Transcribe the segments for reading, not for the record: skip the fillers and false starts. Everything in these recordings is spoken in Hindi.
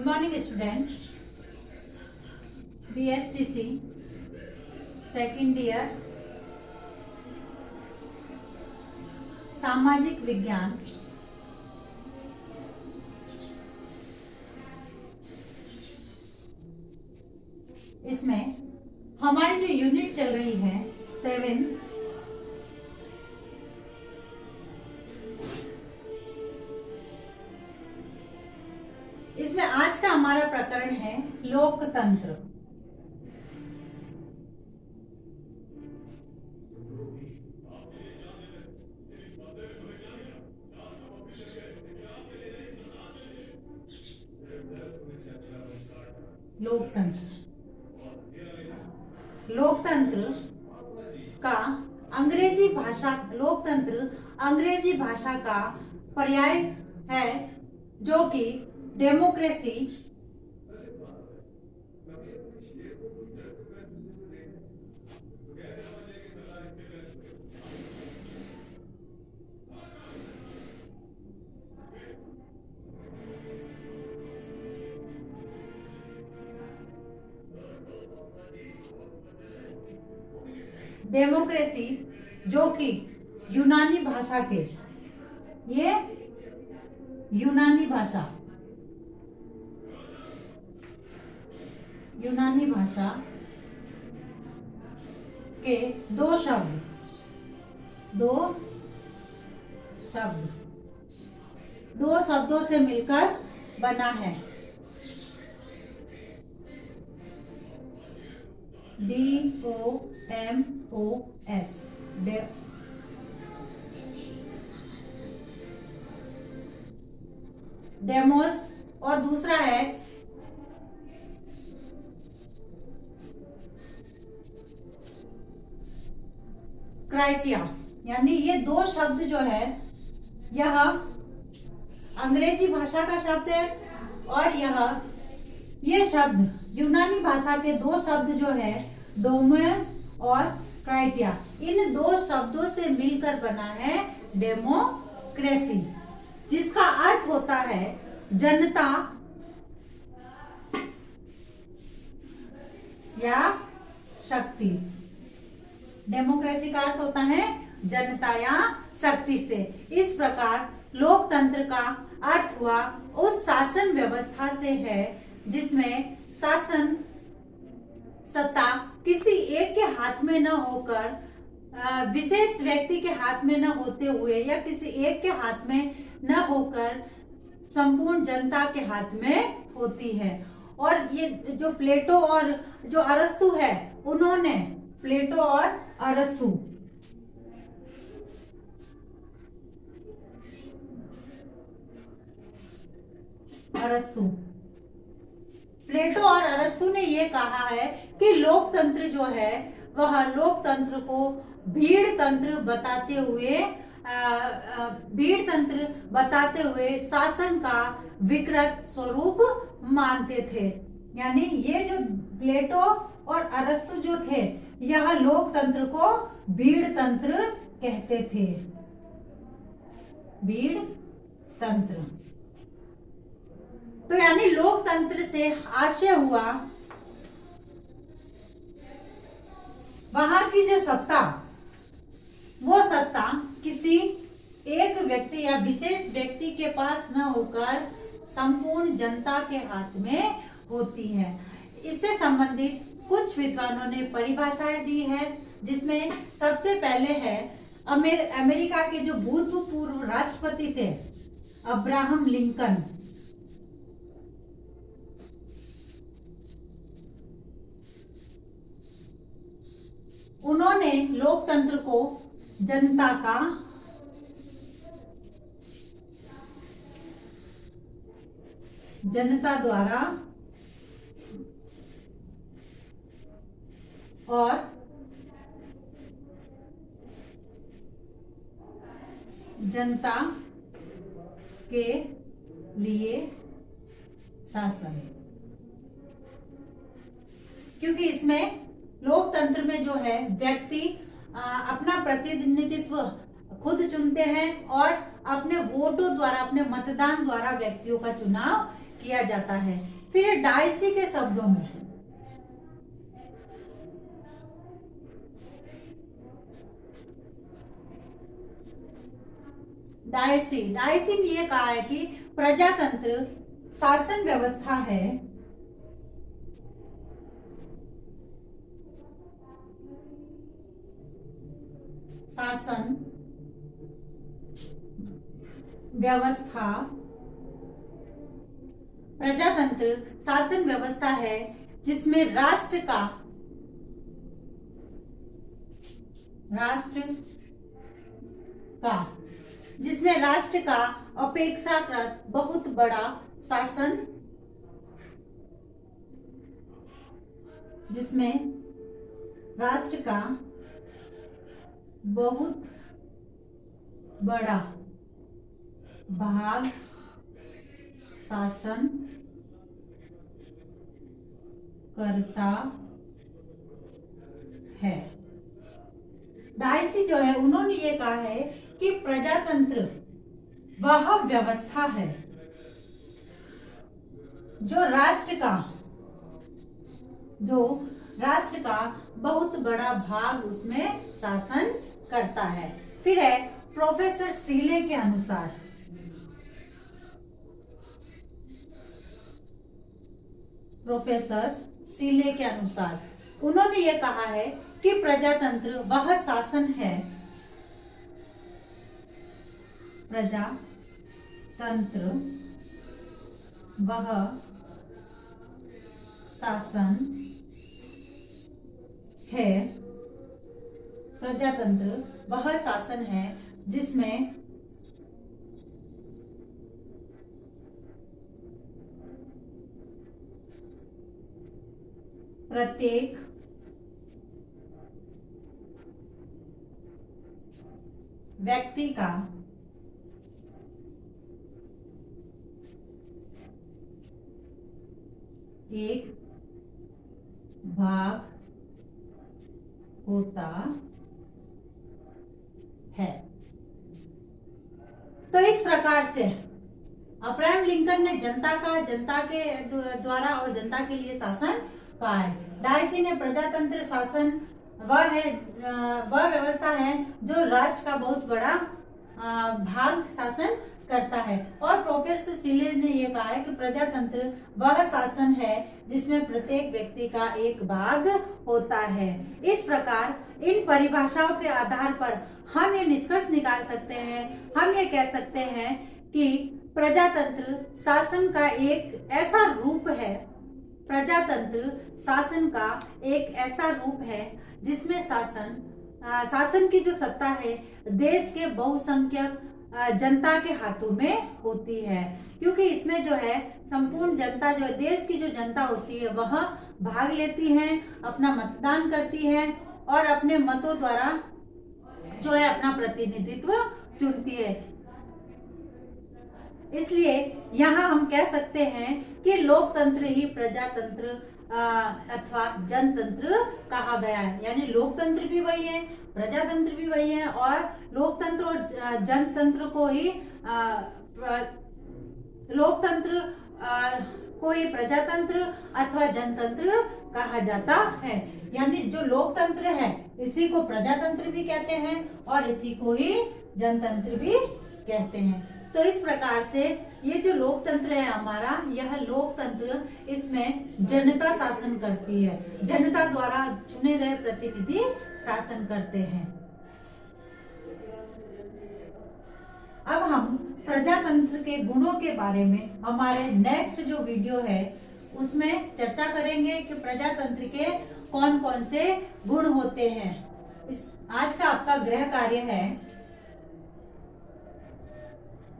Good morning student. BSTC second year सामाजिक विज्ञान इसमें हमारी जो यूनिट चल रही है 7 इसमें आज का हमारा प्रकरण है लोकतंत्र। लोकतंत्र का अंग्रेजी भाषा लोकतंत्र अंग्रेजी भाषा का पर्याय है जो कि डेमोक्रेसी जो कि यूनानी भाषा के ये यूनानी भाषा के दो शब्दों से मिलकर बना है। DOMOS डेमोस और दूसरा है क्राइटिया। यानी ये दो शब्द जो है यह अंग्रेजी भाषा का शब्द है और ये शब्द यूनानी भाषा के दो शब्द जो है डोमस और क्राइटिया, इन दो शब्दों से मिलकर बना है डेमोक्रेसी, जिसका अर्थ होता है जनता या शक्ति। डेमोक्रेसी का अर्थ होता है जनता या शक्ति से। इस प्रकार लोकतंत्र का अर्थ हुआ उस शासन व्यवस्था से है जिसमें शासन सत्ता किसी एक के हाथ में न होकर विशेष व्यक्ति के हाथ में न होते हुए या किसी एक के हाथ में न होकर संपूर्ण जनता के हाथ में होती है। और ये जो प्लेटो और जो अरस्तु है, उन्होंने प्लेटो और अरस्तु प्लेटो और अरस्तु ने ये कहा है कि लोकतंत्र जो है वह लोकतंत्र को भीड़ तंत्र बताते हुए शासन का विकृत स्वरूप मानते थे। यानी ये जो प्लेटो और अरस्तु जो थे यह लोकतंत्र को भीड़ तंत्र कहते थे। भीड़ तंत्र तो यानी लोकतंत्र से आशय हुआ वहां की जो सत्ता, वो सत्ता किसी एक व्यक्ति या विशेष व्यक्ति के पास न होकर संपूर्ण जनता के हाथ में होती है। इससे संबंधित कुछ विद्वानों ने परिभाषाएं दी है, जिसमें सबसे पहले है अमेरिका के जो भूतपूर्व राष्ट्रपति थे अब्राहम लिंकन। उन्होंने लोकतंत्र को जनता द्वारा और जनता के लिए शासन, क्योंकि इसमें लोकतंत्र में जो है व्यक्ति अपना प्रतिनिधित्व खुद चुनते हैं और अपने वोटों द्वारा, अपने मतदान द्वारा व्यक्तियों का चुनाव किया जाता है। फिर डायसी के शब्दों में, डायसी डायसी ने ये कहा है कि प्रजातंत्र शासन व्यवस्था है शासन व्यवस्था प्रजातंत्र शासन व्यवस्था है जिसमें राष्ट्र का अपेक्षाकृत बहुत बड़ा शासन, जिसमें राष्ट्र का बहुत बड़ा भाग शासन करता है। डायसी जो है उन्होंने ये कहा है कि प्रजातंत्र वह व्यवस्था है जो राष्ट्र का बहुत बड़ा भाग उसमें शासन करता है। फिर है प्रोफेसर सीले के अनुसार, प्रोफेसर सीले के अनुसार उन्होंने ये कहा है कि प्रजातंत्र वह शासन है, प्रजातंत्र वह शासन है, प्रजातंत्र वह शासन है जिसमें प्रत्येक व्यक्ति का एक भाग होता है। तो इस प्रकार से अब्राहम लिंकन ने जनता के द्वारा और जनता के लिए शासन कहा है। डायसी ने प्रजातंत्र शासन वह व्यवस्था है जो राष्ट्र का बहुत बड़ा भाग शासन करता है। और प्रोफेसर सीले ने यह कहा है कि प्रजातंत्र वह शासन है जिसमें प्रत्येक व्यक्ति का एक भाग होता है। इस प्रकार इन परिभाषाओं के आधार पर हम ये निष्कर्ष निकाल सकते हैं, हम ये कह सकते हैं कि प्रजातंत्र शासन का एक ऐसा रूप है, प्रजातंत्र शासन का एक ऐसा रूप है जिसमें शासन की जो सत्ता है देश के बहुसंख्यक जनता के हाथों में होती है, क्योंकि इसमें जो है संपूर्ण जनता जो है, देश की जो जनता होती है वह भाग लेती है, अपना मतदान करती है और अपने मतों द्वारा जो है अपना प्रतिनिधित्व चुनती है। इसलिए यहाँ हम कह सकते हैं कि लोकतंत्र ही प्रजातंत्र अथवा जनतंत्र कहा गया है। यानी लोकतंत्र भी वही है, प्रजातंत्र भी वही है और लोकतंत्र और जनतंत्र को ही लोकतंत्र को ही प्रजातंत्र अथवा जनतंत्र कहा जाता है। यानी जो लोकतंत्र है इसी को प्रजातंत्र भी कहते हैं और इसी को ही जनतंत्र भी कहते हैं। तो इस प्रकार से ये जो लोकतंत्र है हमारा, यह लोकतंत्र, इसमें जनता शासन करती है, जनता द्वारा चुने गए प्रतिनिधि शासन करते हैं। अब हम प्रजातंत्र के गुणों के बारे में हमारे नेक्स्ट जो वीडियो है उसमें चर्चा करेंगे कि प्रजातंत्र के कौन कौन से गुण होते हैं। आज का आपका गृह कार्य है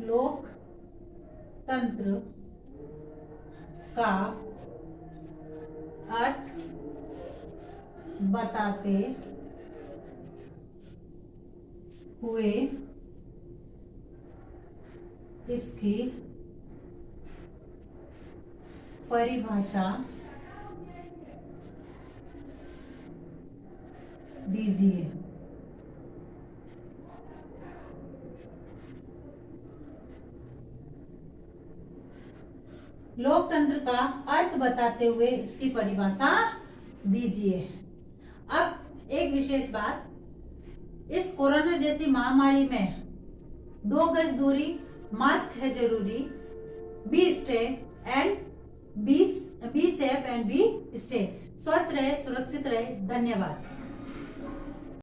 लोकतंत्र का अर्थ बताते हुए इसकी परिभाषा दीजिए। लोकतंत्र का अर्थ बताते हुए इसकी परिभाषा दीजिए। अब एक विशेष बात, इस कोरोना जैसी महामारी में 2 गज दूरी, मास्क है जरूरी, be safe and be stay. स्वस्थ रहे, सुरक्षित रहे। धन्यवाद।